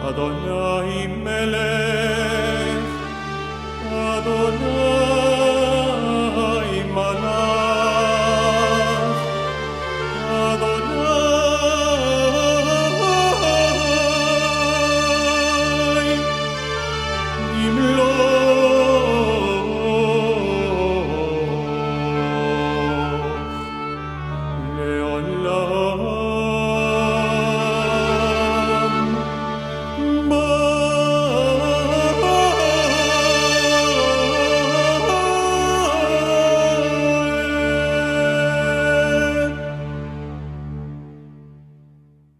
Adonai Melech, Adonai Malach, Adonai Yimloch, Leolam.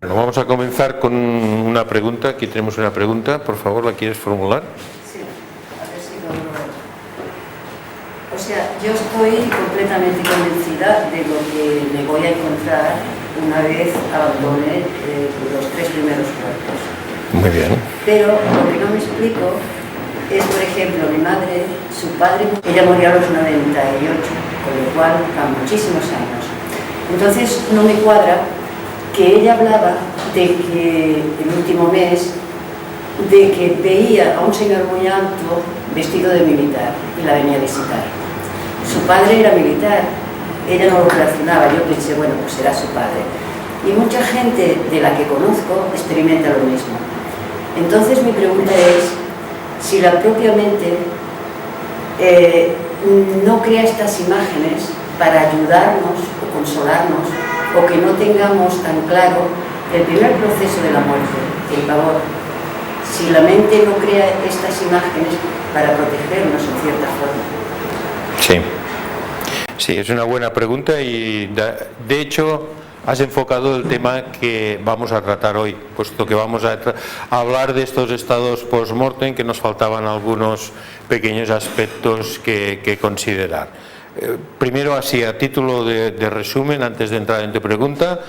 Vamos a comenzar con una pregunta. Aquí tenemos una pregunta, por favor, ¿la quieres formular? Sí, a ver si lo... O sea, yo estoy completamente convencida de lo que me voy a encontrar una vez abandone los 3 primeros cuerpos. Muy bien. Pero lo que no me explico es, por ejemplo, mi madre, su padre, ella murió a los 98, con lo cual a muchísimos años. Entonces no me cuadra que ella hablaba de que el último mes, de que veía a un señor muy alto vestido de militar y la venía a visitar. Su padre era militar, ella no lo relacionaba, yo pensé, bueno, pues será su padre. Y mucha gente de la que conozco experimenta lo mismo. Entonces mi pregunta es, si la propia mente no crea estas imágenes para ayudarnos o consolarnos, o que no tengamos tan claro el primer proceso de la muerte, el pavor. Si la mente no crea estas imágenes para protegernos en cierta forma. Sí, es una buena pregunta y de hecho has enfocado el tema que vamos a tratar hoy, puesto que vamos a hablar de estos estados post-mortem, que nos faltaban algunos pequeños aspectos que considerar. Primero, así a título de resumen, antes de entrar en tu pregunta,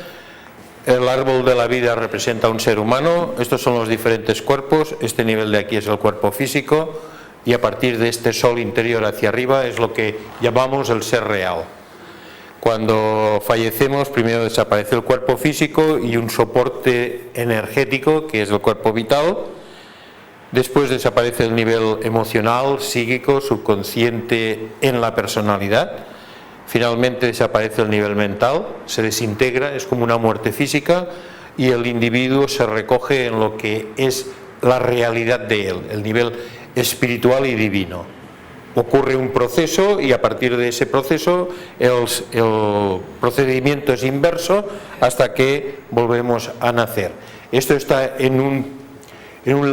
el árbol de la vida representa un ser humano, estos son los diferentes cuerpos, este nivel de aquí es el cuerpo físico y a partir de este sol interior hacia arriba es lo que llamamos el ser real. Cuando fallecemos, primero desaparece el cuerpo físico y un soporte energético que es el cuerpo vital. Después desaparece el nivel emocional, psíquico, subconsciente en la personalidad. Finalmente desaparece el nivel mental, se desintegra, es como una muerte física y el individuo se recoge en lo que es la realidad de él, el nivel espiritual y divino. Ocurre un proceso y a partir de ese proceso el procedimiento es inverso hasta que volvemos a nacer. Esto está en un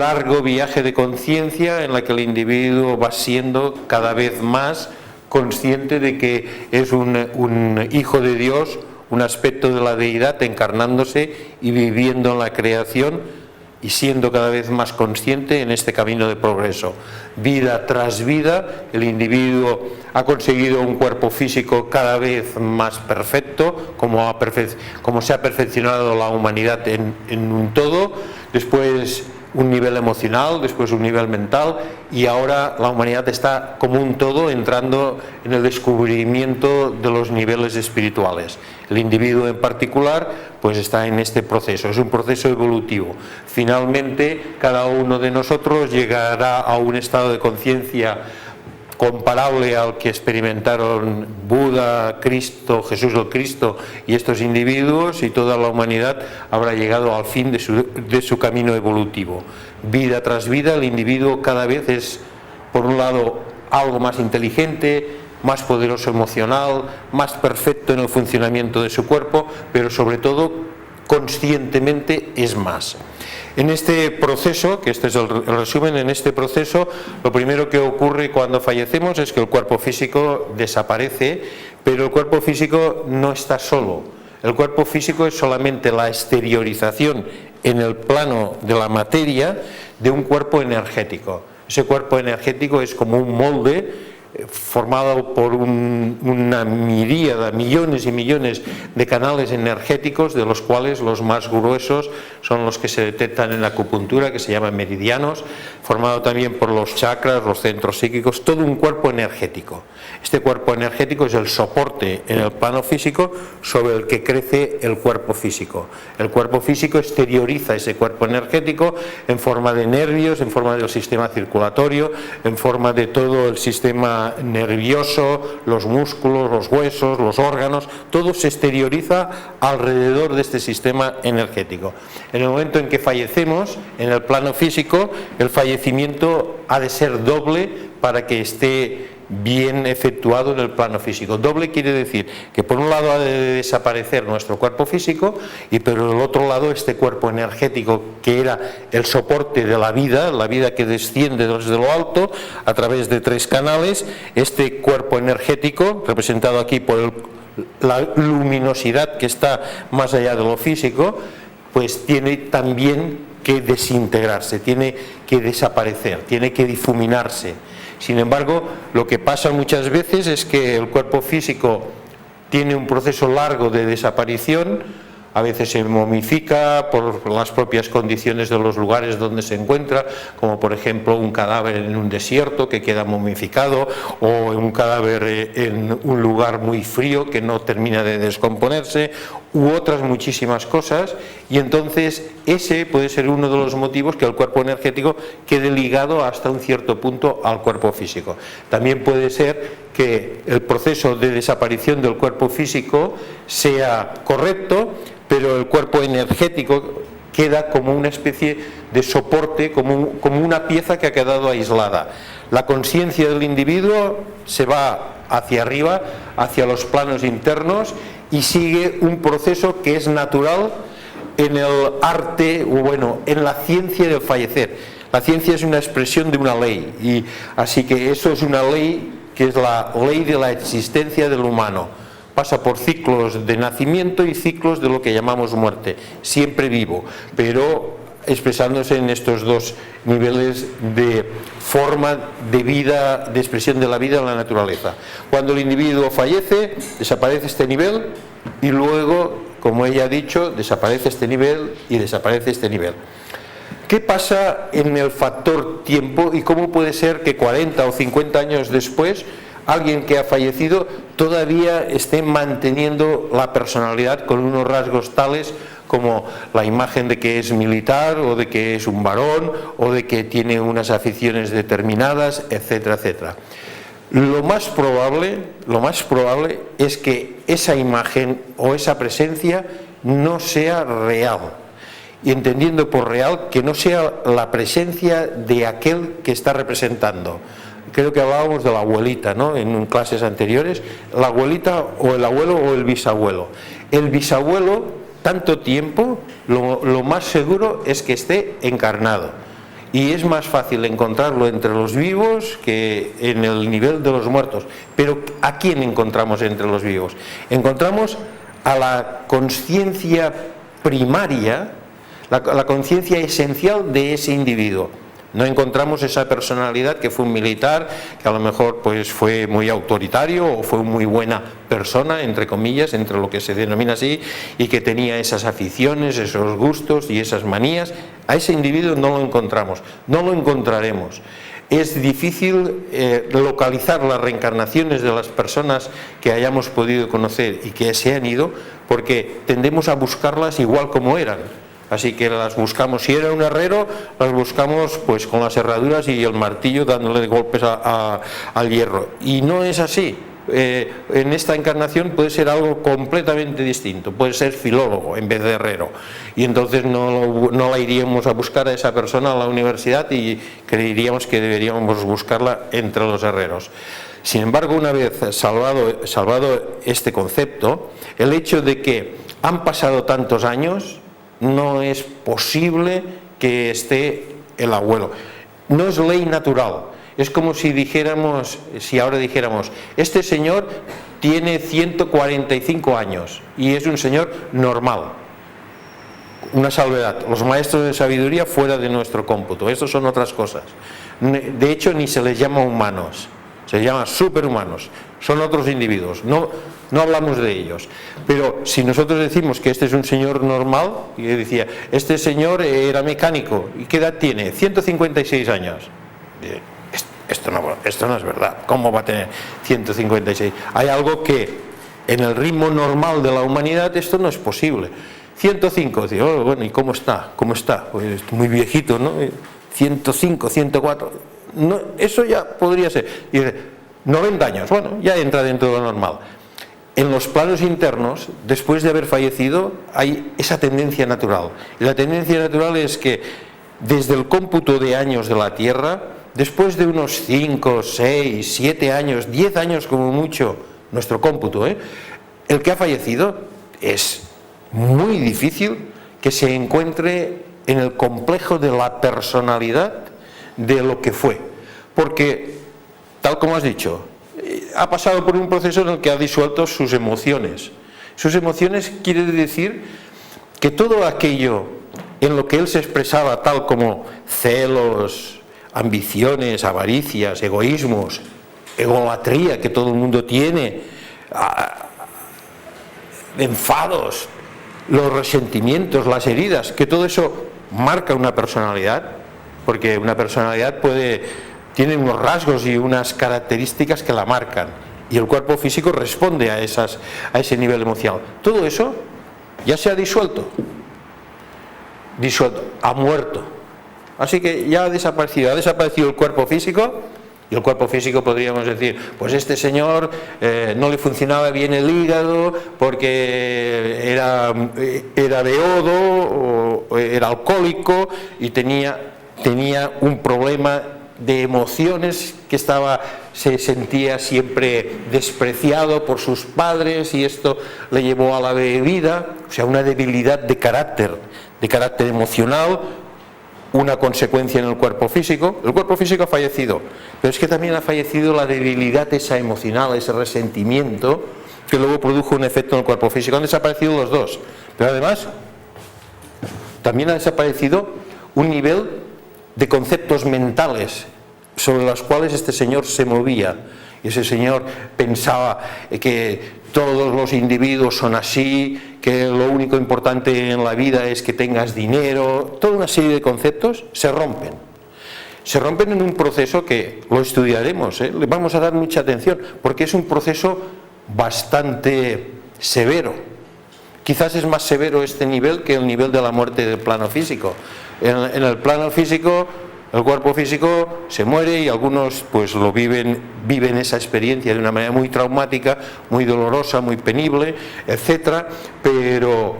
largo viaje de conciencia en la que el individuo va siendo cada vez más consciente de que es un hijo de Dios, un aspecto de la deidad encarnándose y viviendo en la creación y siendo cada vez más consciente en este camino de progreso. Vida tras vida, el individuo ha conseguido un cuerpo físico cada vez más perfecto, como se ha perfeccionado la humanidad en un todo, después un nivel emocional, después un nivel mental y ahora la humanidad está como un todo entrando en el descubrimiento de los niveles espirituales. El individuo en particular pues está en este proceso, es un proceso evolutivo. Finalmente cada uno de nosotros llegará a un estado de conciencia comparable al que experimentaron Buda, Cristo, Jesús el Cristo y estos individuos, y toda la humanidad habrá llegado al fin de su camino evolutivo. Vida tras vida, el individuo cada vez es, por un lado, algo más inteligente, más poderoso emocional, más perfecto en el funcionamiento de su cuerpo, pero sobre todo conscientemente es más. En este proceso, que este es el resumen, en este proceso lo primero que ocurre cuando fallecemos es que el cuerpo físico desaparece, pero el cuerpo físico no está solo. El cuerpo físico es solamente la exteriorización en el plano de la materia de un cuerpo energético. Ese cuerpo energético es como un molde formado por una miríada, millones y millones de canales energéticos, de los cuales los más gruesos son los que se detectan en la acupuntura, que se llaman meridianos, formado también por los chakras, los centros psíquicos, todo un cuerpo energético. Este cuerpo energético es el soporte en el plano físico sobre el que crece el cuerpo físico. El cuerpo físico exterioriza ese cuerpo energético en forma de nervios, en forma del sistema circulatorio, en forma de todo el sistema nervioso, los músculos, los huesos, los órganos, todo se exterioriza alrededor de este sistema energético. En el momento en que fallecemos, en el plano físico, el fallecimiento ha de ser doble para que esté bien efectuado en el plano físico. Doble quiere decir que por un lado ha de desaparecer nuestro cuerpo físico y por el otro lado este cuerpo energético que era el soporte de la vida que desciende desde lo alto a través de 3 canales, este cuerpo energético representado aquí por la luminosidad que está más allá de lo físico, pues tiene también que desintegrarse, tiene que desaparecer, tiene que difuminarse. Sin embargo, lo que pasa muchas veces es que el cuerpo físico tiene un proceso largo de desaparición, a veces se momifica por las propias condiciones de los lugares donde se encuentra, como por ejemplo un cadáver en un desierto que queda momificado, o un cadáver en un lugar muy frío que no termina de descomponerse, u otras muchísimas cosas, y entonces ese puede ser uno de los motivos que el cuerpo energético quede ligado hasta un cierto punto al cuerpo físico. También puede ser que el proceso de desaparición del cuerpo físico sea correcto, pero el cuerpo energético queda como una especie de soporte, como una pieza que ha quedado aislada. La conciencia del individuo se va hacia arriba, hacia los planos internos, y sigue un proceso que es natural en el arte, o bueno, en la ciencia del fallecer. La ciencia es una expresión de una ley, y así que eso es una ley que es la ley de la existencia del humano. Pasa por ciclos de nacimiento y ciclos de lo que llamamos muerte, siempre vivo, pero expresándose en estos 2 niveles de forma de vida, de expresión de la vida en la naturaleza. Cuando el individuo fallece, desaparece este nivel y luego, como ella ha dicho, desaparece este nivel y desaparece este nivel. ¿Qué pasa en el factor tiempo y cómo puede ser que 40 o 50 años después alguien que ha fallecido todavía esté manteniendo la personalidad con unos rasgos tales como la imagen de que es militar, o de que es un varón, o de que tiene unas aficiones determinadas, etcétera, etcétera? Lo más probable es que esa imagen o esa presencia no sea real, y entendiendo por real que no sea la presencia de aquel que está representando. Creo que hablábamos de la abuelita, ¿no?, en clases anteriores, la abuelita o el abuelo o el bisabuelo. El bisabuelo, tanto tiempo, lo más seguro es que esté encarnado, y es más fácil encontrarlo entre los vivos que en el nivel de los muertos. Pero ¿a quién encontramos entre los vivos? Encontramos a la conciencia primaria, la conciencia esencial de ese individuo. No encontramos esa personalidad que fue un militar, que a lo mejor pues fue muy autoritario o fue muy buena persona, entre comillas, entre lo que se denomina así, y que tenía esas aficiones, esos gustos y esas manías. A ese individuo no lo encontramos, no lo encontraremos. Es difícil localizar las reencarnaciones de las personas que hayamos podido conocer y que se han ido, porque tendemos a buscarlas igual como eran. Así que las buscamos, si era un herrero, las buscamos pues con las herraduras y el martillo dándole golpes al hierro. Y no es así. En esta encarnación puede ser algo completamente distinto, puede ser filólogo en vez de herrero, y entonces no la iríamos a buscar a esa persona a la universidad y creeríamos que deberíamos buscarla entre los herreros. Sin embargo, una vez salvado este concepto, el hecho de que han pasado tantos años, no es posible que esté el abuelo. No es ley natural. Es como si ahora dijéramos, este señor tiene 145 años y es un señor normal. Una salvedad, los maestros de sabiduría fuera de nuestro cómputo, estos son otras cosas. De hecho, ni se les llama humanos, se llama superhumanos, son otros individuos, no hablamos de ellos. Pero si nosotros decimos que este es un señor normal, y decía, este señor era mecánico, ¿y qué edad tiene? 156 años. Esto no es verdad, ¿cómo va a tener 156? Hay algo que en el ritmo normal de la humanidad esto no es posible. 105, digo, oh, bueno, ¿y cómo está? ¿Cómo está? Pues muy viejito, ¿no? 105, 104, no, eso ya podría ser. Y dice, 90 años, bueno, ya entra dentro de lo normal. En los planos internos, después de haber fallecido, hay esa tendencia natural. Y la tendencia natural es que desde el cómputo de años de la Tierra, después de unos 5, 6, 7 años, 10 años como mucho, nuestro cómputo, el que ha fallecido es muy difícil que se encuentre en el complejo de la personalidad de lo que fue, porque, tal como has dicho, ha pasado por un proceso en el que ha disuelto sus emociones. Sus emociones quiere decir que todo aquello en lo que él se expresaba, tal como celos, ambiciones, avaricias, egoísmos, egolatría que todo el mundo tiene, enfados, los resentimientos, las heridas, que todo eso marca una personalidad, porque una personalidad tiene unos rasgos y unas características que la marcan, y el cuerpo físico responde a ese nivel emocional. Todo eso ya se ha disuelto, ha muerto, así que ya ha desaparecido el cuerpo físico. Y el cuerpo físico podríamos decir, pues este señor no le funcionaba bien el hígado porque era beodo o era alcohólico y tenía un problema de emociones, que se sentía siempre despreciado por sus padres y esto le llevó a la bebida, o sea, una debilidad de carácter emocional, una consecuencia en el cuerpo físico. El cuerpo físico ha fallecido, pero es que también ha fallecido la debilidad esa emocional, ese resentimiento que luego produjo un efecto en el cuerpo físico. Han desaparecido los dos, pero además también ha desaparecido un nivel de conceptos mentales sobre los cuales este señor se movía. Y ese señor pensaba que todos los individuos son así, que lo único importante en la vida es que tengas dinero. Toda una serie de conceptos se rompen en un proceso que lo estudiaremos, le vamos a dar mucha atención, porque es un proceso bastante severo. Quizás es más severo este nivel que el nivel de la muerte del plano físico. En el plano físico, el cuerpo físico se muere y algunos pues lo viven esa experiencia de una manera muy traumática, muy dolorosa, muy penible, etcétera, pero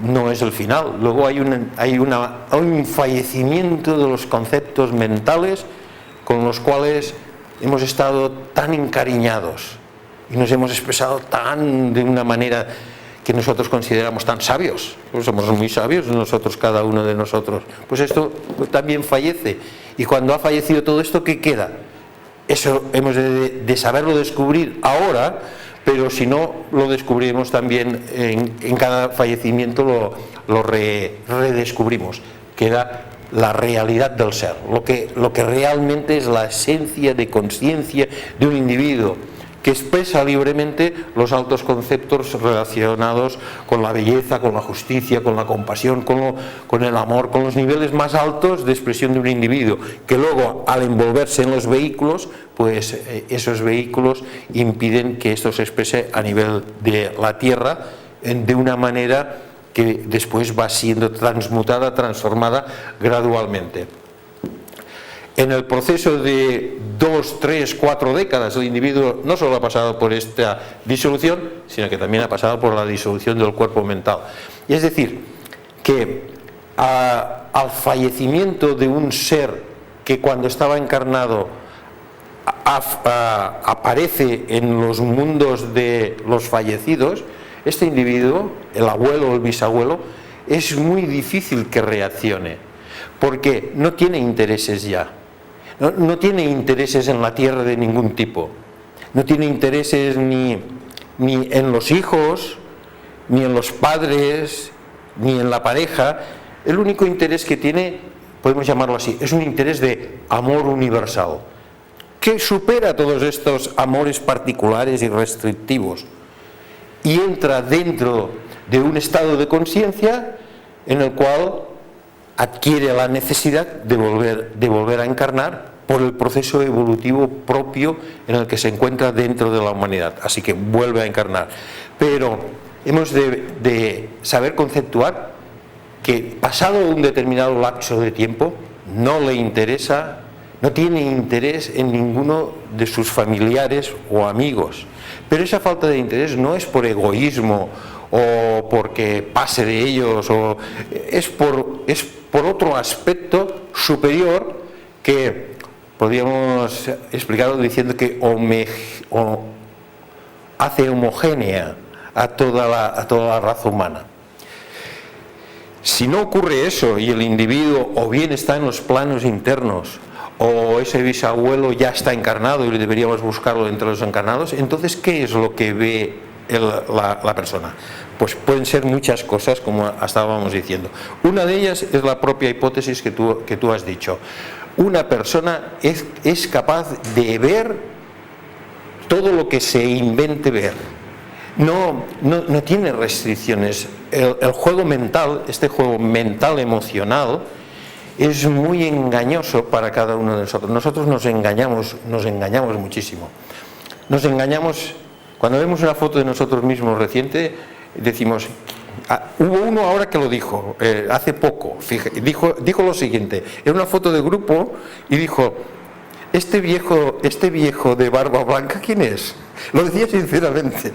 no es el final. Luego hay un fallecimiento de los conceptos mentales con los cuales hemos estado tan encariñados y nos hemos expresado de una manera que nosotros consideramos tan sabios. Pues somos muy sabios nosotros, cada uno de nosotros. Pues esto también fallece. Y cuando ha fallecido todo esto, ¿qué queda? Eso hemos de saberlo descubrir ahora, pero si no lo descubrimos también en cada fallecimiento lo redescubrimos. Queda la realidad del ser, lo que realmente es la esencia de conciencia de un individuo, que expresa libremente los altos conceptos relacionados con la belleza, con la justicia, con la compasión, con el amor, con los niveles más altos de expresión de un individuo, que luego al envolverse en los vehículos, pues esos vehículos impiden que esto se exprese a nivel de la tierra de una manera que después va siendo transmutada, transformada gradualmente. En el proceso de 2, 3, 4 décadas, el individuo no solo ha pasado por esta disolución, sino que también ha pasado por la disolución del cuerpo mental. Y es decir, que al fallecimiento de un ser que cuando estaba encarnado aparece en los mundos de los fallecidos, este individuo, el abuelo o el bisabuelo, es muy difícil que reaccione, porque no tiene intereses ya. No tiene intereses en la tierra de ningún tipo, no tiene intereses ni en los hijos, ni en los padres, ni en la pareja. El único interés que tiene, podemos llamarlo así, es un interés de amor universal. que supera todos estos amores particulares y restrictivos y entra dentro de un estado de conciencia en el cual adquiere la necesidad de volver a encarnar por el proceso evolutivo propio en el que se encuentra dentro de la humanidad. Así que vuelve a encarnar. Pero hemos de saber conceptuar que pasado un determinado lapso de tiempo no le interesa, no tiene interés en ninguno de sus familiares o amigos. Pero esa falta de interés no es por egoísmo o porque pase de ellos, o es por otro aspecto superior que podríamos explicarlo diciendo que hace homogénea a toda la raza humana. Si no ocurre eso y el individuo o bien está en los planos internos o ese bisabuelo ya está encarnado y deberíamos buscarlo entre los encarnados, entonces ¿qué es lo que ve la persona? Pues pueden ser muchas cosas, como estábamos diciendo. Una de ellas es la propia hipótesis que tú has dicho. Una persona es capaz de ver todo lo que se invente ver. No tiene restricciones. El juego mental, este juego mental emocional, es muy engañoso para cada uno de nosotros. Nosotros nos engañamos muchísimo. Nos engañamos cuando vemos una foto de nosotros mismos reciente, decimos, hubo uno ahora que lo dijo, hace poco, dijo lo siguiente, era una foto de grupo y dijo, este viejo de barba blanca, ¿quién es? Lo decía sinceramente.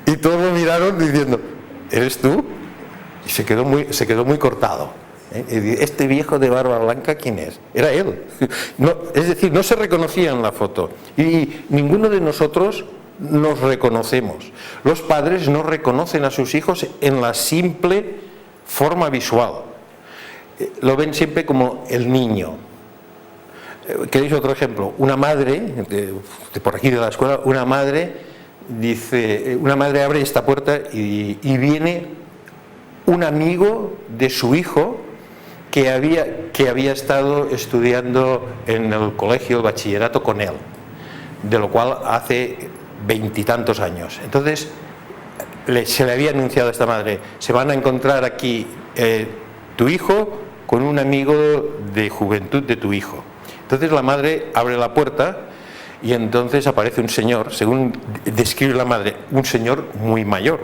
Y todos lo miraron diciendo, ¿eres tú? Y se quedó muy cortado. Este viejo de barba blanca, ¿quién es? Era él. No, es decir, no se reconocía en la foto. Y ninguno de nosotros nos reconocemos. Los padres no reconocen a sus hijos en la simple forma visual. Lo ven siempre como el niño. ¿Queréis otro ejemplo? Una madre, de por aquí de la escuela, una madre abre esta puerta y viene un amigo de su hijo que había estado estudiando en el colegio, el bachillerato con él, de lo cual hace 20 y tantos años. Entonces se le había anunciado a esta madre, se van a encontrar aquí tu hijo con un amigo de juventud de tu hijo. Entonces la madre abre la puerta y entonces aparece un señor, según describe la madre, un señor muy mayor,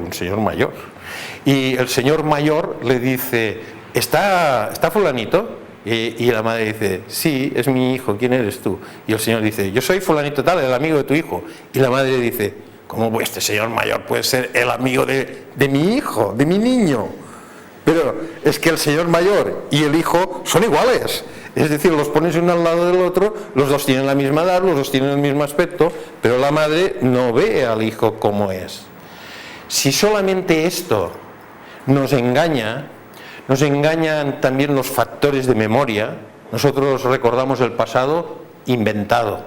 y el señor mayor le dice, ¿está fulanito? Y la madre dice, sí, es mi hijo, ¿quién eres tú? Y el señor dice, yo soy fulanito tal, el amigo de tu hijo. Y la madre dice, ¿cómo este señor mayor puede ser el amigo de mi hijo, de mi niño? Pero es que el señor mayor y el hijo son iguales. Es decir, los pones uno al lado del otro, los dos tienen la misma edad, los dos tienen el mismo aspecto, pero la madre no ve al hijo como es. Si solamente esto nos engañan también los factores de memoria. Nosotros recordamos el pasado inventado.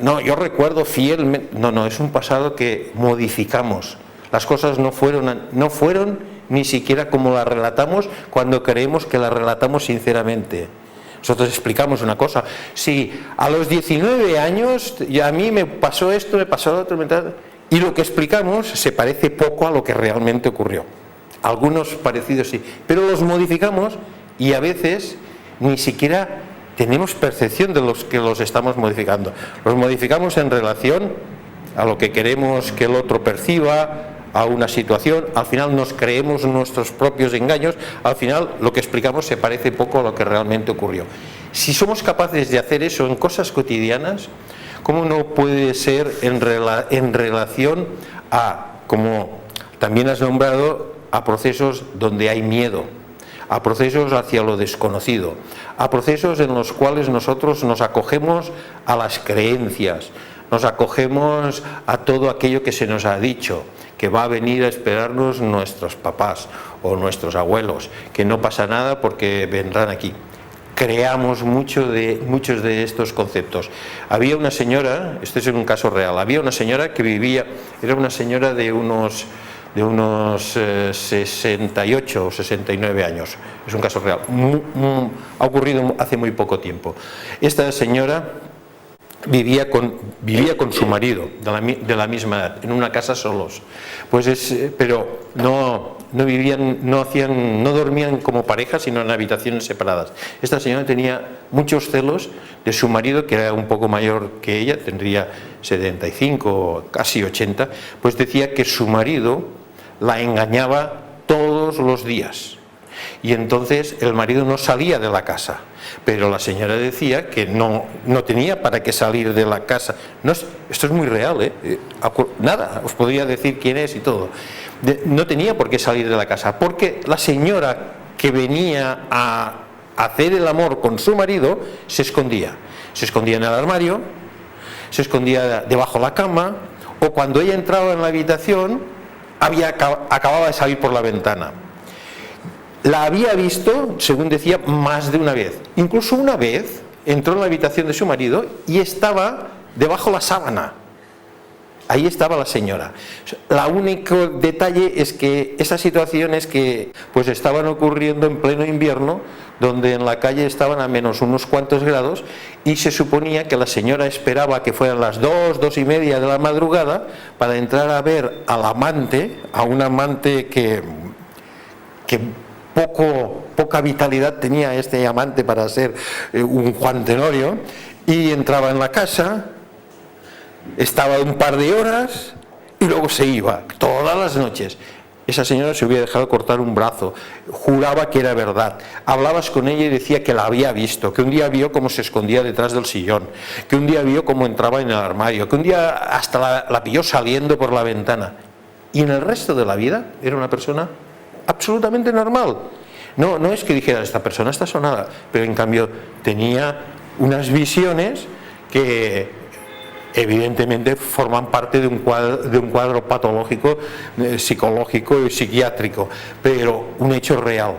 No, yo recuerdo fielmente. No, es un pasado que modificamos. Las cosas no fueron ni siquiera como las relatamos cuando creemos que las relatamos sinceramente. Nosotros explicamos una cosa. Si a los 19 años a mí me pasó esto, me pasó lo otro, y lo que explicamos se parece poco a lo que realmente ocurrió. Algunos parecidos sí, pero los modificamos y a veces ni siquiera tenemos percepción de los que los estamos modificando. Los modificamos en relación a lo que queremos que el otro perciba, a una situación, al final nos creemos nuestros propios engaños, al final lo que explicamos se parece poco a lo que realmente ocurrió. Si somos capaces de hacer eso en cosas cotidianas, ¿cómo no puede ser en relación a, como también has nombrado, a procesos donde hay miedo, a procesos hacia lo desconocido, a procesos en los cuales nosotros nos acogemos a las creencias, nos acogemos a todo aquello que se nos ha dicho, que va a venir a esperarnos nuestros papás o nuestros abuelos, que no pasa nada porque vendrán aquí. Creamos muchos de estos conceptos. Había una señora, este es un caso real, había una señora que vivía, era una señora de unos 68 o 69 años, es un caso real, ha ocurrido hace muy poco tiempo. Esta señora vivía con su marido de la misma edad, en una casa solos. Pero no dormían como pareja, sino en habitaciones separadas. Esta señora tenía muchos celos de su marido, que era un poco mayor que ella, tendría 75, casi 80, pues decía que su marido la engañaba todos los días. Y entonces el marido no salía de la casa, pero la señora decía que no tenía para qué salir de la casa. Esto es muy real, nada, os podría decir quién es y todo. No tenía por qué salir de la casa, porque la señora que venía a hacer el amor con su marido se escondía en el armario, se escondía debajo de la cama, o cuando ella entraba en la habitación acababa de salir por la ventana. La había visto, según decía, más de una vez. Incluso una vez entró en la habitación de su marido y estaba debajo de la sábana. Ahí estaba la señora. El único detalle es que esas situaciones que pues estaban ocurriendo en pleno invierno, donde en la calle estaban a menos unos cuantos grados, y se suponía que la señora esperaba que fueran las 2:30 de la madrugada para entrar a ver al amante, a un amante que poca vitalidad tenía este amante para ser un Juan Tenorio, y entraba en la casa, estaba un par de horas y luego se iba, todas las noches. Esa señora se hubiera dejado cortar un brazo, juraba que era verdad. Hablabas con ella y decía que la había visto, que un día vio cómo se escondía detrás del sillón, que un día vio cómo entraba en el armario, que un día hasta la pilló saliendo por la ventana. Y en el resto de la vida era una persona absolutamente normal. No es que dijera, esta persona está sonada, pero en cambio tenía unas visiones que evidentemente forman parte de un cuadro patológico, psicológico y psiquiátrico, pero un hecho real.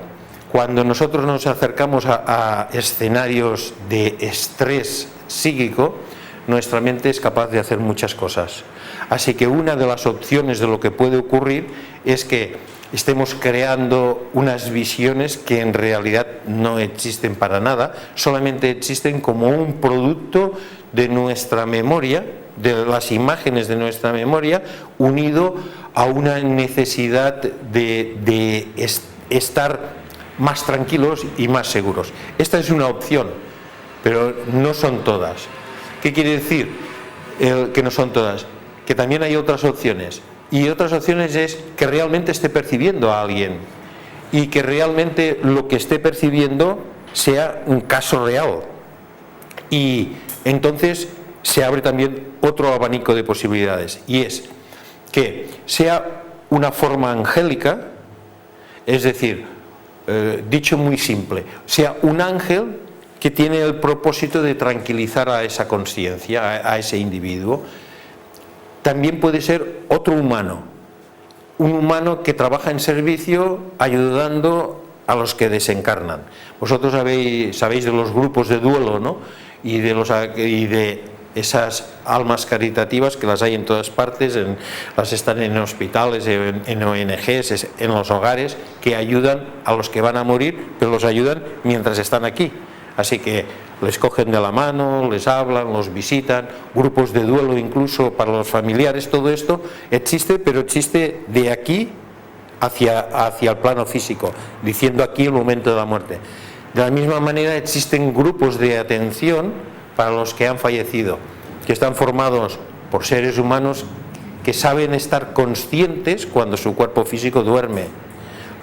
Cuando nosotros nos acercamos a escenarios de estrés psíquico, nuestra mente es capaz de hacer muchas cosas. Así que una de las opciones de lo que puede ocurrir es que estemos creando unas visiones que en realidad no existen para nada, solamente existen como un producto de nuestra memoria, de las imágenes de nuestra memoria, unido a una necesidad de estar más tranquilos y más seguros. Esta es una opción, pero no son todas. ¿Qué quiere decir que no son todas? Que también hay otras opciones. Y otras opciones es que realmente esté percibiendo a alguien y que realmente lo que esté percibiendo sea un caso real. Y entonces se abre también otro abanico de posibilidades, y es que sea una forma angélica, es decir, dicho muy simple, sea un ángel que tiene el propósito de tranquilizar a esa conciencia, a ese individuo. También puede ser otro humano, un humano que trabaja en servicio ayudando a los que desencarnan. Vosotros sabéis de los grupos de duelo, ¿no? y de esas almas caritativas que las hay en todas partes, las están en hospitales, en ONGs, en los hogares, que ayudan a los que van a morir, pero los ayudan mientras están aquí. Así que les cogen de la mano, les hablan, los visitan, grupos de duelo incluso para los familiares. Todo esto existe, pero existe de aquí hacia el plano físico, diciendo aquí el momento de la muerte. De la misma manera existen grupos de atención para los que han fallecido, que están formados por seres humanos que saben estar conscientes cuando su cuerpo físico duerme,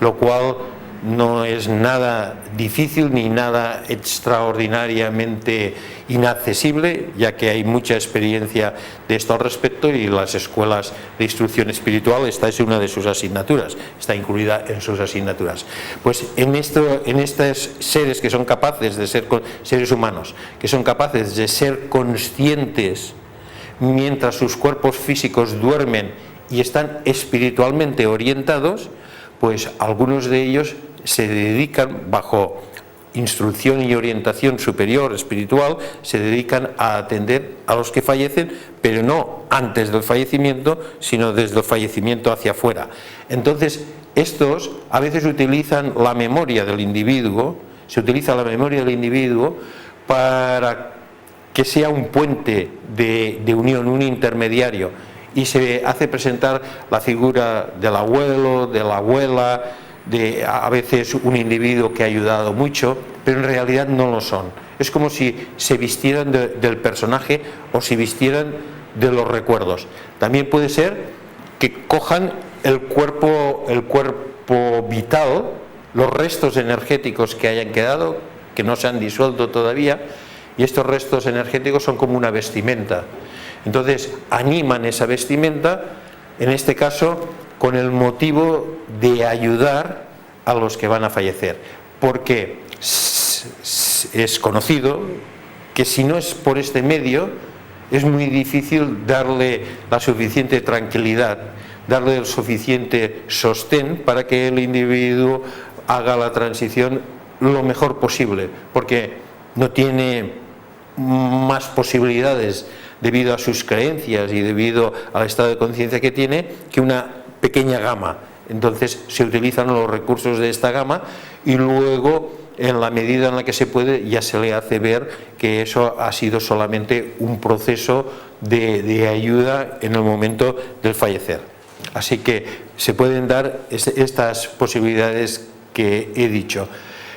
lo cual no es nada difícil ni nada extraordinariamente inaccesible, ya que hay mucha experiencia de esto al respecto, y las escuelas de instrucción espiritual, esta es una de sus asignaturas, está incluida en sus asignaturas. Pues en estos seres que son capaces de ser seres humanos, que son capaces de ser conscientes mientras sus cuerpos físicos duermen y están espiritualmente orientados, pues algunos de ellos se dedican, bajo instrucción y orientación superior espiritual, se dedican a atender a los que fallecen, pero no antes del fallecimiento, sino desde el fallecimiento hacia afuera. Entonces, estos a veces utilizan la memoria del individuo, para que sea un puente de unión, un intermediario, y se hace presentar la figura del abuelo, de la abuela, de a veces un individuo que ha ayudado mucho, pero en realidad no lo son. Es como si se vistieran del personaje o se vistieran de los recuerdos. También puede ser que cojan el cuerpo vital, los restos energéticos que hayan quedado, que no se han disuelto todavía, y estos restos energéticos son como una vestimenta. Entonces animan esa vestimenta, en este caso con el motivo de ayudar a los que van a fallecer, porque es conocido que si no es por este medio es muy difícil darle la suficiente tranquilidad, darle el suficiente sostén para que el individuo haga la transición lo mejor posible, porque no tiene más posibilidades debido a sus creencias y debido al estado de conciencia que tiene que una pequeña gama. Entonces se utilizan los recursos de esta gama y luego, en la medida en la que se puede, ya se le hace ver que eso ha sido solamente un proceso de ayuda en el momento del fallecer. Así que se pueden dar estas posibilidades que he dicho.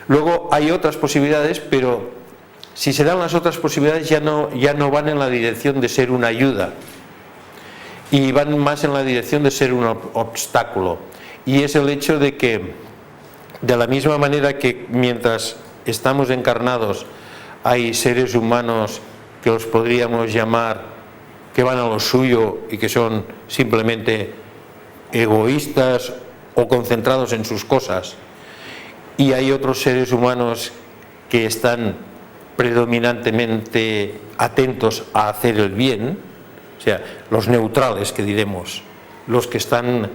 Luego hay otras posibilidades, pero si se dan las otras posibilidades ya no van en la dirección de ser una ayuda y van más en la dirección de ser un obstáculo. Y es el hecho de que, de la misma manera que mientras estamos encarnados hay seres humanos que los podríamos llamar que van a lo suyo y que son simplemente egoístas o concentrados en sus cosas, y hay otros seres humanos que están predominantemente atentos a hacer el bien, o sea, los neutrales, que diremos, los que están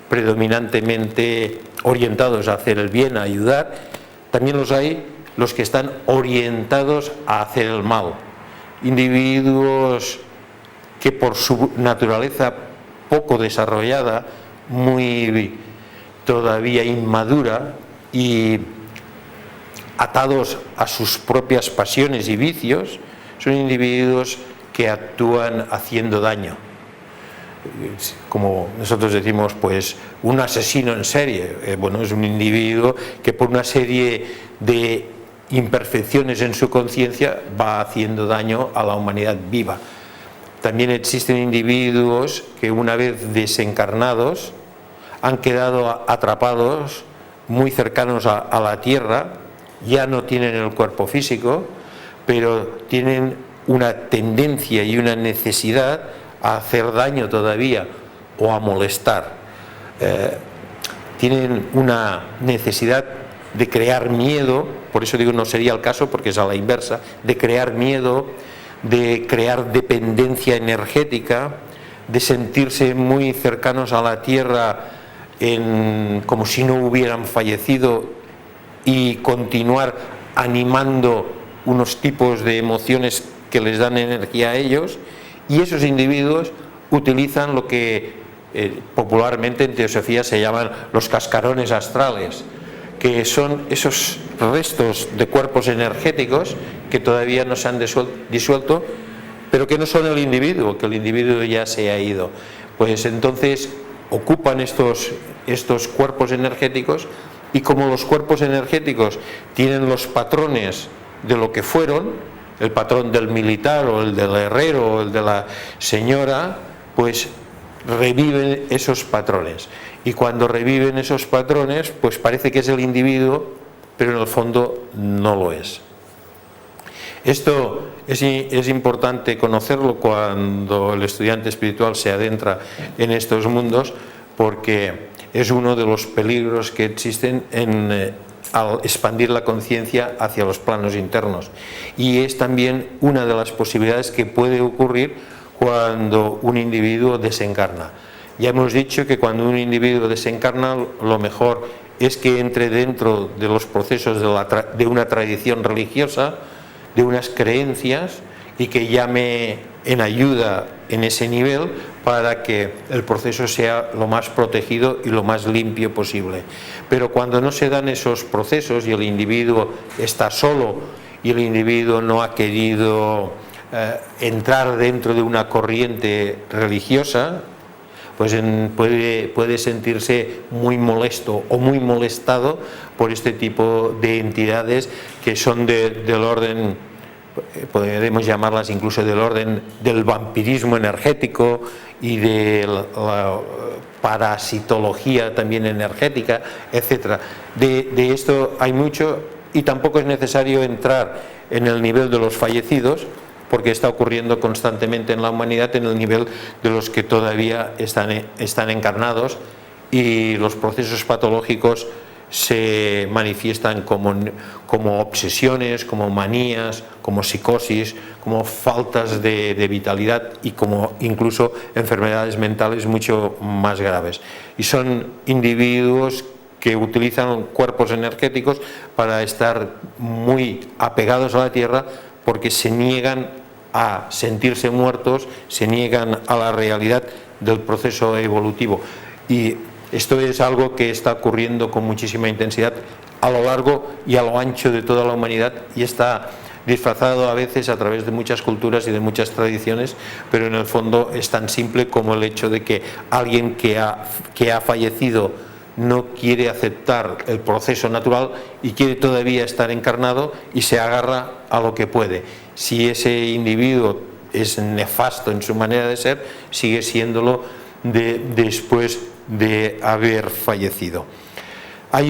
predominantemente orientados a hacer el bien, a ayudar. También los hay los que están orientados a hacer el mal, individuos que por su naturaleza poco desarrollada, muy todavía inmadura y atados a sus propias pasiones y vicios, son individuos que actúan haciendo daño. Como nosotros decimos, pues un asesino en serie, bueno, es un individuo que por una serie de imperfecciones en su conciencia va haciendo daño a la humanidad viva. También existen individuos que, una vez desencarnados, han quedado atrapados muy cercanos a la tierra, ya no tienen el cuerpo físico, pero tienen una tendencia y una necesidad a hacer daño todavía o a molestar. Tienen una necesidad de crear miedo, por eso digo no sería el caso porque es a la inversa, de crear miedo, de crear dependencia energética, de sentirse muy cercanos a la tierra como si no hubieran fallecido y continuar animando unos tipos de emociones que les dan energía a ellos, y esos individuos utilizan lo que popularmente en teosofía se llaman los cascarones astrales, que son esos restos de cuerpos energéticos que todavía no se han disuelto, pero que no son el individuo, que el individuo ya se ha ido. Pues entonces ocupan estos cuerpos energéticos, y como los cuerpos energéticos tienen los patrones de lo que fueron, el patrón del militar o el del herrero o el de la señora, pues reviven esos patrones. Y cuando reviven esos patrones, pues parece que es el individuo, pero en el fondo no lo es. Esto es importante conocerlo cuando el estudiante espiritual se adentra en estos mundos, porque es uno de los peligros que existen al expandir la conciencia hacia los planos internos, y es también una de las posibilidades que puede ocurrir cuando un individuo desencarna. Ya hemos dicho que cuando un individuo desencarna, lo mejor es que entre dentro de los procesos de una tradición religiosa, de unas creencias, y que llame en ayuda en ese nivel para que el proceso sea lo más protegido y lo más limpio posible. Pero cuando no se dan esos procesos y el individuo está solo y el individuo no ha querido entrar dentro de una corriente religiosa, pues puede sentirse muy molesto o muy molestado por este tipo de entidades que son del orden, podemos llamarlas incluso del orden del vampirismo energético y de la parasitología también energética, etcétera. De esto hay mucho, y tampoco es necesario entrar en el nivel de los fallecidos, porque está ocurriendo constantemente en la humanidad en el nivel de los que todavía están encarnados, y los procesos patológicos se manifiestan como obsesiones, como manías, como psicosis, como faltas de vitalidad y como incluso enfermedades mentales mucho más graves. Y son individuos que utilizan cuerpos energéticos para estar muy apegados a la Tierra, porque se niegan a sentirse muertos, se niegan a la realidad del proceso evolutivo. Y esto es algo que está ocurriendo con muchísima intensidad a lo largo y a lo ancho de toda la humanidad, y está disfrazado a veces a través de muchas culturas y de muchas tradiciones, pero en el fondo es tan simple como el hecho de que alguien que ha fallecido no quiere aceptar el proceso natural y quiere todavía estar encarnado y se agarra a lo que puede. Si ese individuo es nefasto en su manera de ser, sigue siéndolo después de haber fallecido. Hay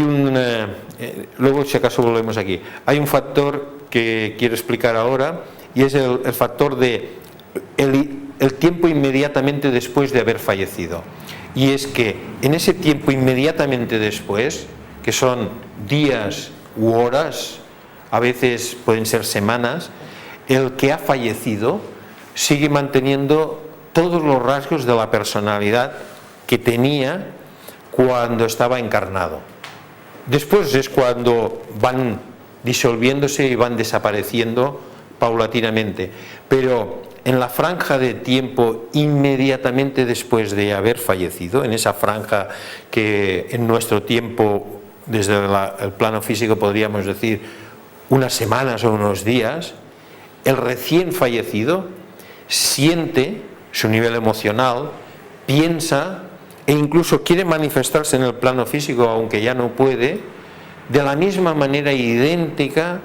luego si acaso volvemos aquí, hay un factor que quiero explicar ahora, y es el factor de el tiempo inmediatamente después de haber fallecido. Y es que en ese tiempo inmediatamente después, que son días u horas, a veces pueden ser semanas, el que ha fallecido sigue manteniendo todos los rasgos de la personalidad que tenía cuando estaba encarnado. Después es cuando van disolviéndose y van desapareciendo paulatinamente, pero en la franja de tiempo inmediatamente después de haber fallecido, en esa franja que en nuestro tiempo, desde el plano físico podríamos decir unas semanas o unos días, el recién fallecido siente su nivel emocional, piensa e incluso quiere manifestarse en el plano físico, aunque ya no puede, de la misma manera idéntica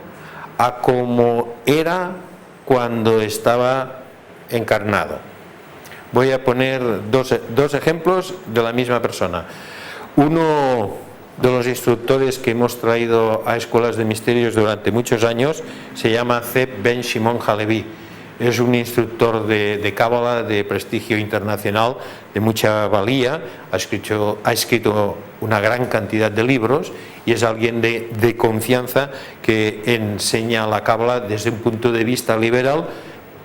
a como era cuando estaba encarnado. Voy a poner dos ejemplos de la misma persona. Uno de los instructores que hemos traído a escuelas de misterios durante muchos años se llama Zev Ben Shimon Halevi. Es un instructor de Cábala de prestigio internacional, de mucha valía, ha escrito una gran cantidad de libros y es alguien de confianza que enseña la Cábala desde un punto de vista liberal,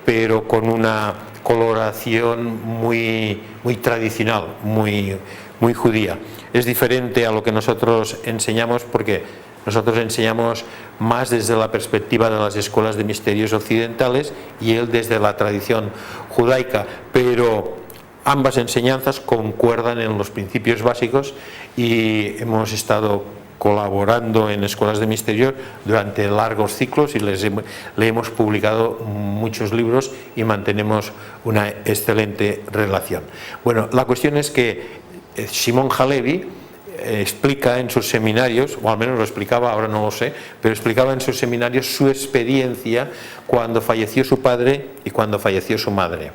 pero con una coloración muy tradicional, muy judía. Es diferente a lo que nosotros enseñamos, porque nosotros enseñamos más desde la perspectiva de las escuelas de misterios occidentales y él desde la tradición judaica, pero ambas enseñanzas concuerdan en los principios básicos y hemos estado colaborando en escuelas de misterios durante largos ciclos y le hemos publicado muchos libros y mantenemos una excelente relación. Bueno, la cuestión es que Shimon Halevi explica en sus seminarios, o al menos lo explicaba, ahora no lo sé, pero explicaba en sus seminarios su experiencia cuando falleció su padre y cuando falleció su madre.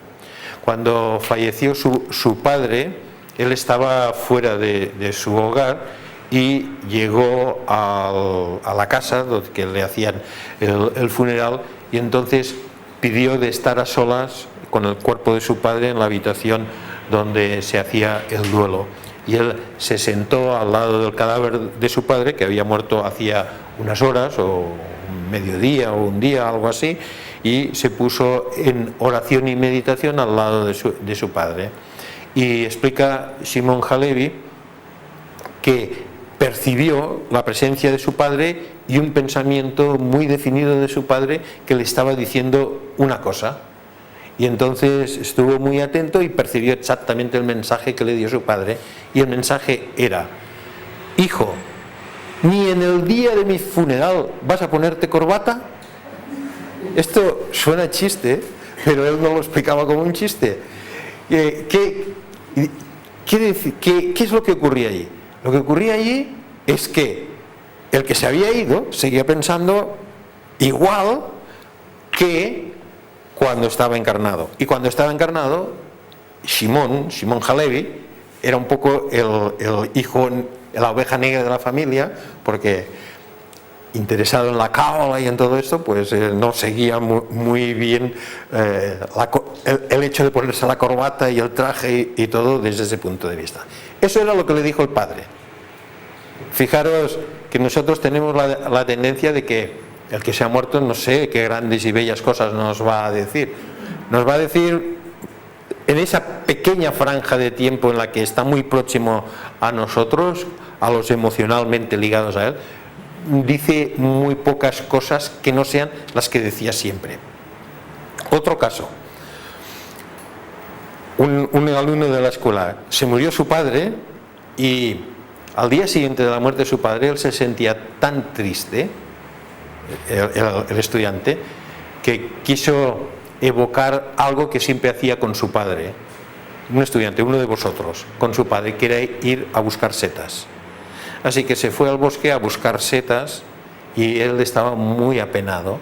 Cuando falleció su padre, él estaba fuera de su hogar y llegó a la casa donde le hacían el funeral, y entonces pidió de estar a solas con el cuerpo de su padre en la habitación donde se hacía el duelo. Y él se sentó al lado del cadáver de su padre, que había muerto hacía unas horas o un mediodía o un día, algo así, y se puso en oración y meditación al lado de su padre. Y explica Shimon Halevi que percibió la presencia de su padre y un pensamiento muy definido de su padre que le estaba diciendo una cosa. Y entonces estuvo muy atento y percibió exactamente el mensaje que le dio su padre. Y el mensaje era: hijo, ¿ni en el día de mi funeral vas a ponerte corbata? Esto suena chiste, pero él no lo explicaba como un chiste. ¿Qué es lo que ocurría allí? Lo que ocurría allí es que el que se había ido seguía pensando igual que cuando estaba encarnado. Y cuando estaba encarnado, Shimon Halevi, era un poco el hijo, la oveja negra de la familia, porque interesado en la cábala y en todo esto, pues no seguía muy bien el hecho de ponerse la corbata y el traje y todo desde ese punto de vista. Eso era lo que le dijo el padre. Fijaros que nosotros tenemos la tendencia de que el que se ha muerto no sé qué grandes y bellas cosas nos va a decir. Nos va a decir en esa pequeña franja de tiempo en la que está muy próximo a nosotros, a los emocionalmente ligados a él, dice muy pocas cosas que no sean las que decía siempre. Otro caso, un alumno de la escuela, se murió su padre y al día siguiente de la muerte de su padre él se sentía tan triste, el estudiante, que quiso evocar algo que siempre hacía con su padre. Un estudiante, uno de vosotros, con su padre, que era ir a buscar setas. Así que se fue al bosque a buscar setas y él estaba muy apenado,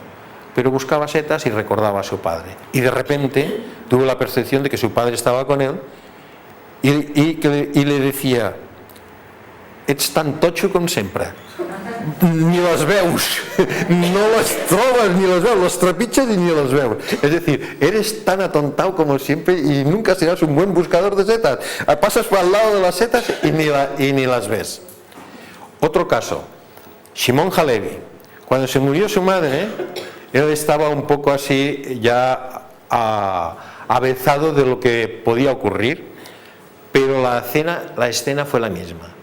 pero buscaba setas y recordaba a su padre. Y de repente tuvo la percepción de que su padre estaba con él y le decía: ets tan tocho com sempre, ni les veus, no les trobes ni les veus, los trepitges y ni los veus. Es decir, eres tan atontado como siempre y nunca serás un buen buscador de setas. Pasas por al lado de las setas y ni las ves. Otro caso, Shimon Halevi, cuando se murió su madre, él estaba un poco así ya avezado de lo que podía ocurrir, pero la escena fue la misma.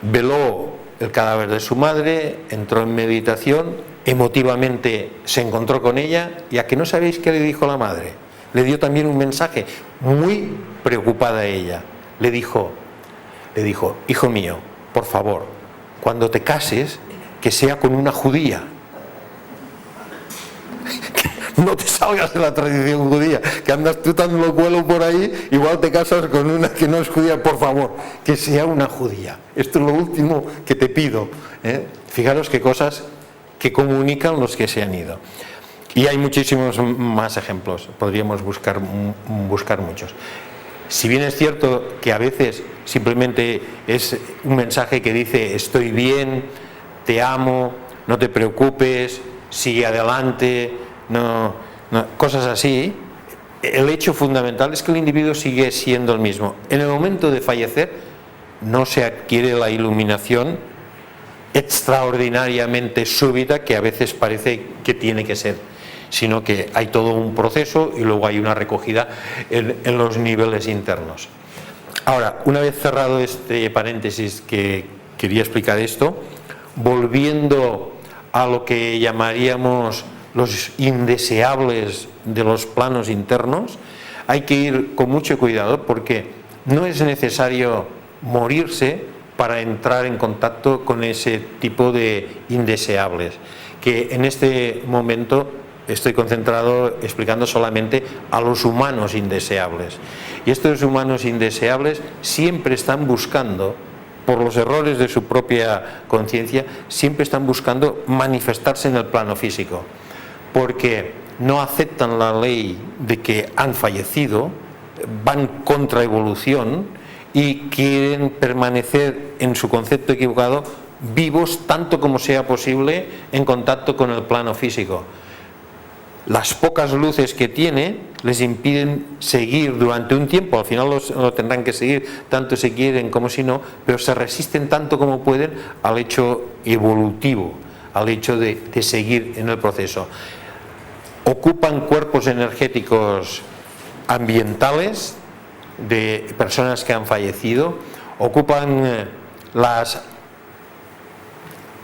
Veló el cadáver de su madre, entró en meditación, emotivamente se encontró con ella, y a que no sabéis qué le dijo la madre. Le dio también un mensaje, muy preocupada ella. Le dijo: hijo mío, por favor, cuando te cases, que sea con una judía. No te salgas de la tradición judía, que andas tú tan locuelo por ahí, igual te casas con una que no es judía. Por favor, que sea una judía. Esto es lo último que te pido. Fijaros qué cosas que comunican los que se han ido. Y hay muchísimos más ejemplos, podríamos buscar muchos. Si bien es cierto que a veces simplemente es un mensaje que dice: estoy bien, te amo, no te preocupes, sigue adelante, no, cosas así, el hecho fundamental es que el individuo sigue siendo el mismo. En el momento de fallecer no se adquiere la iluminación extraordinariamente súbita que a veces parece que tiene que ser, sino que hay todo un proceso y luego hay una recogida en los niveles internos. Ahora, una vez cerrado este paréntesis que quería explicar esto, volviendo a lo que llamaríamos los indeseables de los planos internos, hay que ir con mucho cuidado, porque no es necesario morirse para entrar en contacto con ese tipo de indeseables, que en este momento estoy concentrado explicando solamente a los humanos indeseables. Y estos humanos indeseables siempre están buscando, por los errores de su propia conciencia, siempre están buscando manifestarse en el plano físico, porque no aceptan la ley de que han fallecido, van contra evolución y quieren permanecer en su concepto equivocado vivos tanto como sea posible en contacto con el plano físico. Las pocas luces que tiene les impiden seguir durante un tiempo, al final lo tendrán que seguir tanto si quieren como si no, pero se resisten tanto como pueden al hecho evolutivo, al hecho de seguir en el proceso. Ocupan cuerpos energéticos ambientales de personas que han fallecido,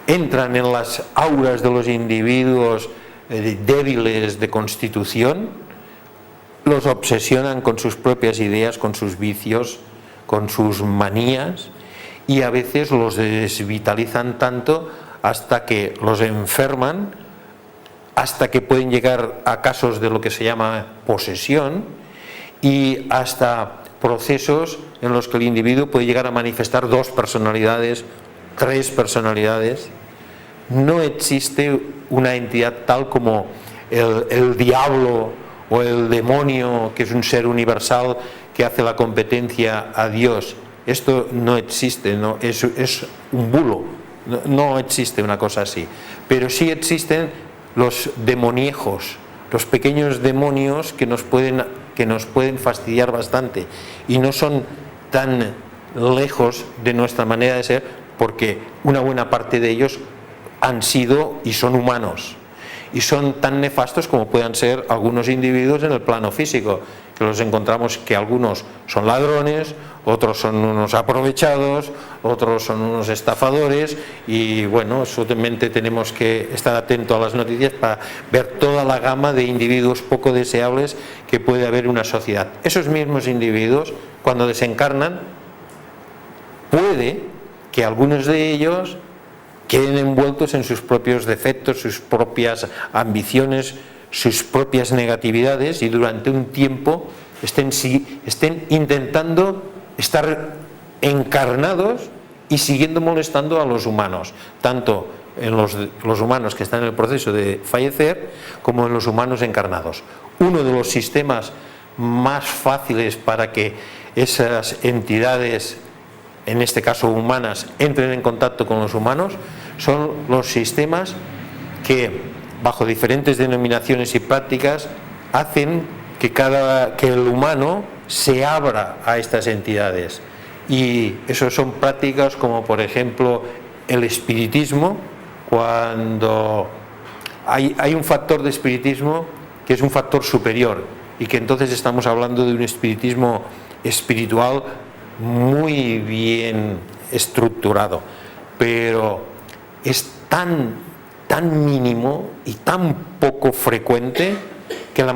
entran en las auras de los individuos débiles de constitución, los obsesionan con sus propias ideas, con sus vicios, con sus manías, y a veces los desvitalizan tanto hasta que los enferman hasta que pueden llegar a casos de lo que se llama posesión y hasta procesos en los que el individuo puede llegar a manifestar 2 personalidades, 3 personalidades. No existe una entidad tal como el diablo o el demonio, que es un ser universal que hace la competencia a Dios. Esto no existe, no, es un bulo, no existe una cosa así. Pero sí existen los demoniejos, los pequeños demonios que nos pueden fastidiar bastante y no son tan lejos de nuestra manera de ser, porque una buena parte de ellos han sido y son humanos y son tan nefastos como puedan ser algunos individuos en el plano físico, que los encontramos que algunos son ladrones, otros son unos aprovechados, otros son unos estafadores, y bueno, solamente tenemos que estar atentos a las noticias para ver toda la gama de individuos poco deseables que puede haber en una sociedad. Esos mismos individuos, cuando desencarnan, puede que algunos de ellos queden envueltos en sus propios defectos, sus propias ambiciones, sus propias negatividades, y durante un tiempo estén intentando estar encarnados y siguiendo molestando a los humanos, tanto en los humanos que están en el proceso de fallecer como en los humanos encarnados. Uno de los sistemas más fáciles para que esas entidades, en este caso humanas, entren en contacto con los humanos son los sistemas que, bajo diferentes denominaciones y prácticas, hacen que el humano se abra a estas entidades. Y eso son prácticas como, por ejemplo, el espiritismo, cuando hay un factor de espiritismo que es un factor superior, y que entonces estamos hablando de un espiritismo espiritual muy bien estructurado, pero es tan mínimo y tan poco frecuente que la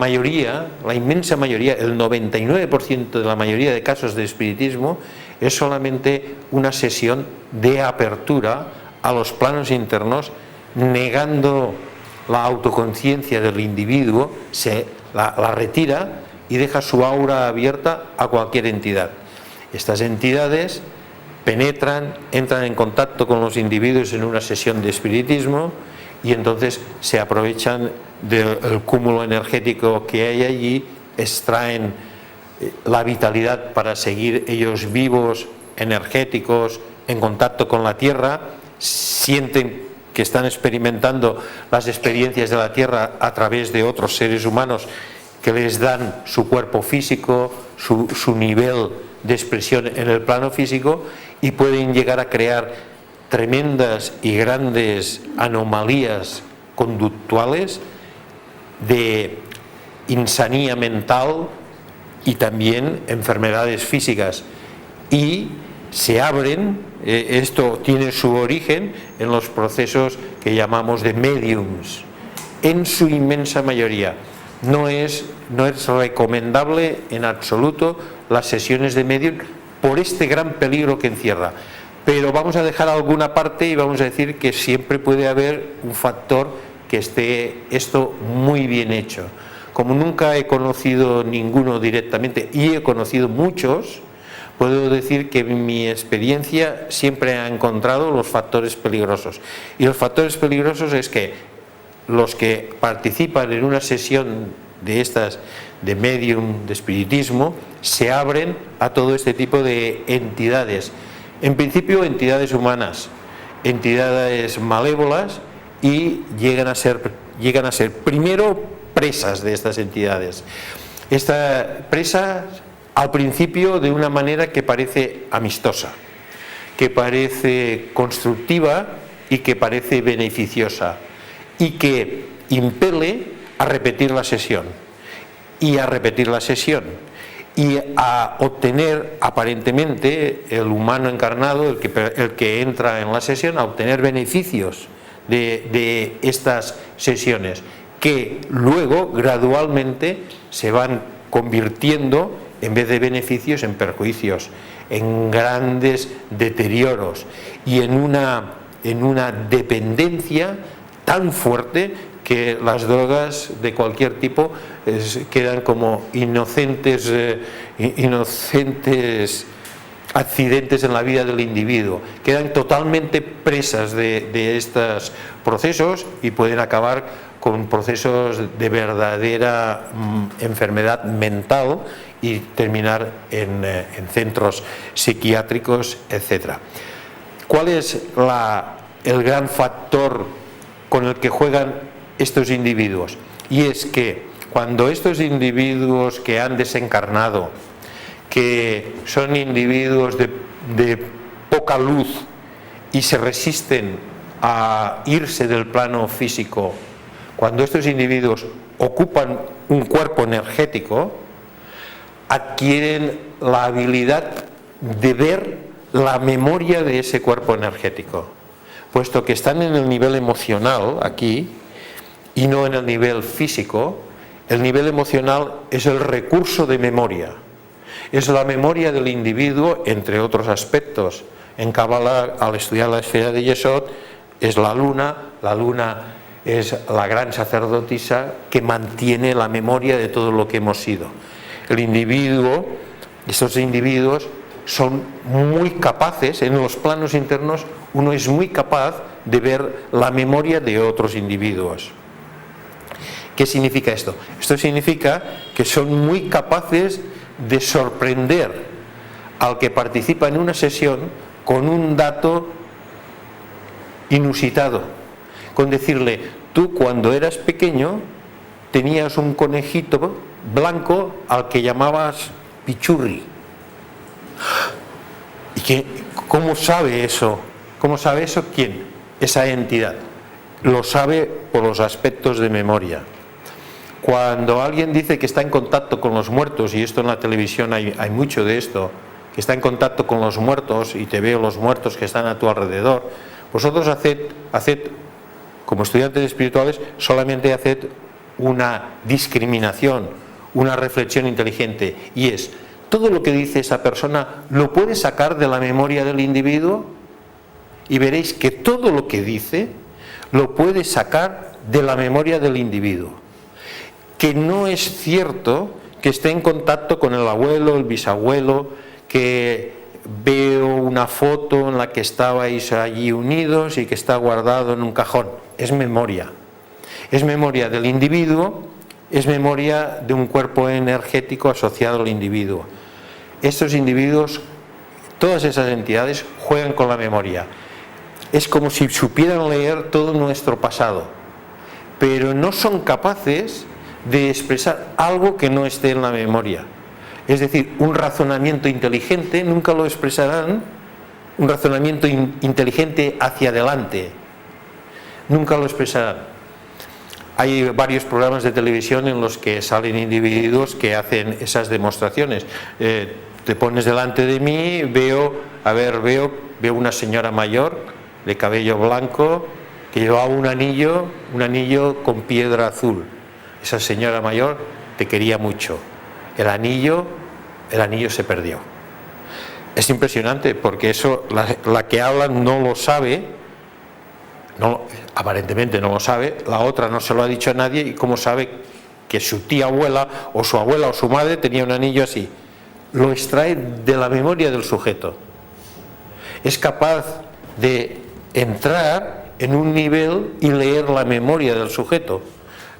inmensa mayoría, el 99% de la mayoría de casos de espiritismo es solamente una sesión de apertura a los planos internos, negando la autoconciencia del individuo, se la retira y deja su aura abierta a cualquier entidad. Estas entidades penetran, entran en contacto con los individuos en una sesión de espiritismo y entonces se aprovechan del cúmulo energético que hay allí, extraen la vitalidad para seguir ellos vivos, energéticos, en contacto con la Tierra, sienten que están experimentando las experiencias de la Tierra a través de otros seres humanos que les dan su cuerpo físico, su nivel de expresión en el plano físico, y pueden llegar a crear tremendas y grandes anomalías conductuales de insanía mental y también enfermedades físicas, y se abren. Esto tiene su origen en los procesos que llamamos de mediums. En su inmensa mayoría no es recomendable en absoluto las sesiones de medium por este gran peligro que encierra, pero vamos a dejar alguna parte y vamos a decir que siempre puede haber un factor que esté esto muy bien hecho. Como nunca he conocido ninguno directamente y he conocido muchos, puedo decir que en mi experiencia siempre ha encontrado los factores peligrosos. Y los factores peligrosos es que los que participan en una sesión de estas, de medium, de espiritismo, se abren a todo este tipo de entidades. En principio, entidades humanas, entidades malévolas, y llegan a ser primero presas de estas entidades. Esta presa, al principio, de una manera que parece amistosa, que parece constructiva y que parece beneficiosa, y que impele a repetir la sesión y a repetir la sesión y a obtener, aparentemente, el humano encarnado, el que entra en la sesión, a obtener beneficios de estas sesiones, que luego gradualmente se van convirtiendo, en vez de beneficios, en perjuicios, en grandes deterioros y en una dependencia tan fuerte que las drogas de cualquier tipo quedan como inocentes accidentes en la vida del individuo, quedan totalmente presas de estos procesos y pueden acabar con procesos de verdadera enfermedad mental y terminar en centros psiquiátricos, etc. ¿Cuál es el gran factor con el que juegan estos individuos? Y es que cuando estos individuos que han desencarnado, que son individuos de poca luz y se resisten a irse del plano físico, cuando estos individuos ocupan un cuerpo energético, adquieren la habilidad de ver la memoria de ese cuerpo energético, puesto que están en el nivel emocional aquí y no en el nivel físico. El nivel emocional es el recurso de memoria, es la memoria del individuo, entre otros aspectos. En Kabbalah, al estudiar la esfera de Yesod, es la luna es la gran sacerdotisa que mantiene la memoria de todo lo que hemos sido. El individuo, estos individuos son muy capaces, en los planos internos uno es muy capaz de ver la memoria de otros individuos. ¿Qué significa esto? Esto significa que son muy capaces de sorprender al que participa en una sesión con un dato inusitado, con decirle: tú cuando eras pequeño tenías un conejito blanco al que llamabas Pichurri. ¿Y cómo sabe eso? ¿Cómo sabe eso quién? Esa entidad. Lo sabe por los aspectos de memoria. Cuando alguien dice que está en contacto con los muertos, y esto en la televisión hay mucho de esto, que está en contacto con los muertos y te veo los muertos que están a tu alrededor, vosotros haced como estudiantes espirituales, solamente haced una discriminación, una reflexión inteligente, y es: todo lo que dice esa persona lo puede sacar de la memoria del individuo, y veréis que todo lo que dice lo puede sacar de la memoria del individuo. Que no es cierto que esté en contacto con el abuelo, el bisabuelo, que veo una foto en la que estabais allí unidos y que está guardado en un cajón. Es memoria. Es memoria del individuo, es memoria de un cuerpo energético asociado al individuo. Estos individuos, todas esas entidades, juegan con la memoria. Es como si supieran leer todo nuestro pasado, pero no son capaces de expresar algo que no esté en la memoria. Es decir, un razonamiento inteligente nunca lo expresarán, un razonamiento inteligente hacia adelante, nunca lo expresarán. Hay varios programas de televisión en los que salen individuos que hacen esas demostraciones. Te pones delante de mí, veo una señora mayor de cabello blanco que llevaba un anillo con piedra azul. Esa señora mayor te quería mucho. El anillo se perdió. Es impresionante porque eso la que habla no lo sabe, aparentemente no lo sabe, la otra no se lo ha dicho a nadie, y cómo sabe que su tía abuela o su madre tenía un anillo así. Lo extrae de la memoria del sujeto. Es capaz de entrar en un nivel y leer la memoria del sujeto,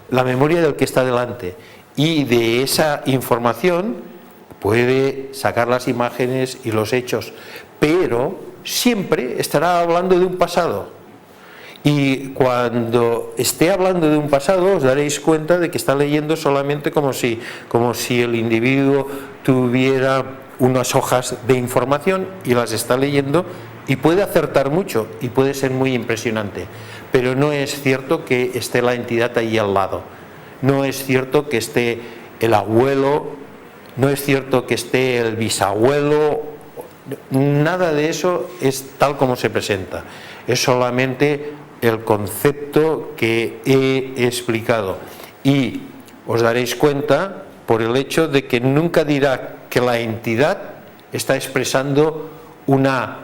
la memoria del que está delante, y de esa información puede sacar las imágenes y los hechos, pero siempre estará hablando de un pasado. Y cuando esté hablando de un pasado os daréis cuenta de que está leyendo solamente como si el individuo tuviera unas hojas de información y las está leyendo, y puede acertar mucho y puede ser muy impresionante, pero no es cierto que esté la entidad ahí al lado, no es cierto que esté el abuelo, no es cierto que esté el bisabuelo, nada de eso es tal como se presenta, es solamente el concepto que he explicado, y os daréis cuenta por el hecho de que nunca dirá que la entidad está expresando una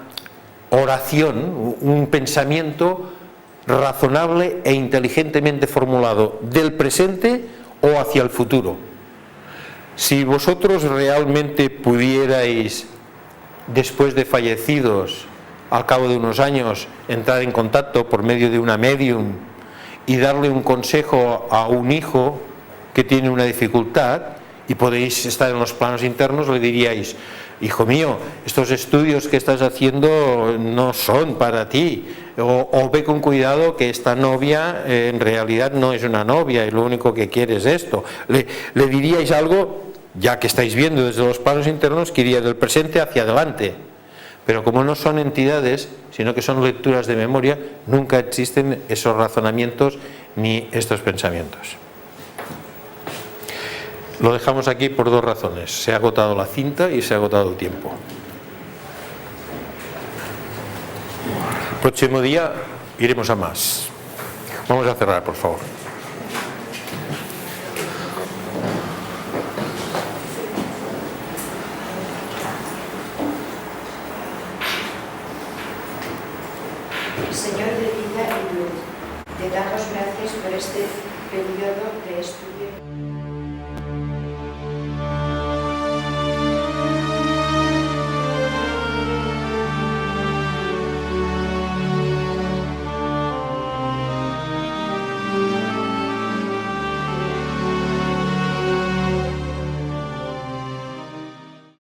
oración, un pensamiento razonable e inteligentemente formulado del presente o hacia el futuro. Si vosotros realmente pudierais, después de fallecidos, al cabo de unos años, entrar en contacto por medio de una medium y darle un consejo a un hijo que tiene una dificultad, y podéis estar en los planos internos, le diríais: hijo mío, estos estudios que estás haciendo no son para ti, o ve con cuidado que esta novia en realidad no es una novia y lo único que quiere es esto. Le diríais algo, ya que estáis viendo desde los planos internos, que iría del presente hacia adelante. Pero como no son entidades, sino que son lecturas de memoria, nunca existen esos razonamientos ni estos pensamientos. Lo dejamos aquí por dos razones: se ha agotado la cinta y se ha agotado el tiempo. Próximo día iremos a más. Vamos a cerrar, por favor.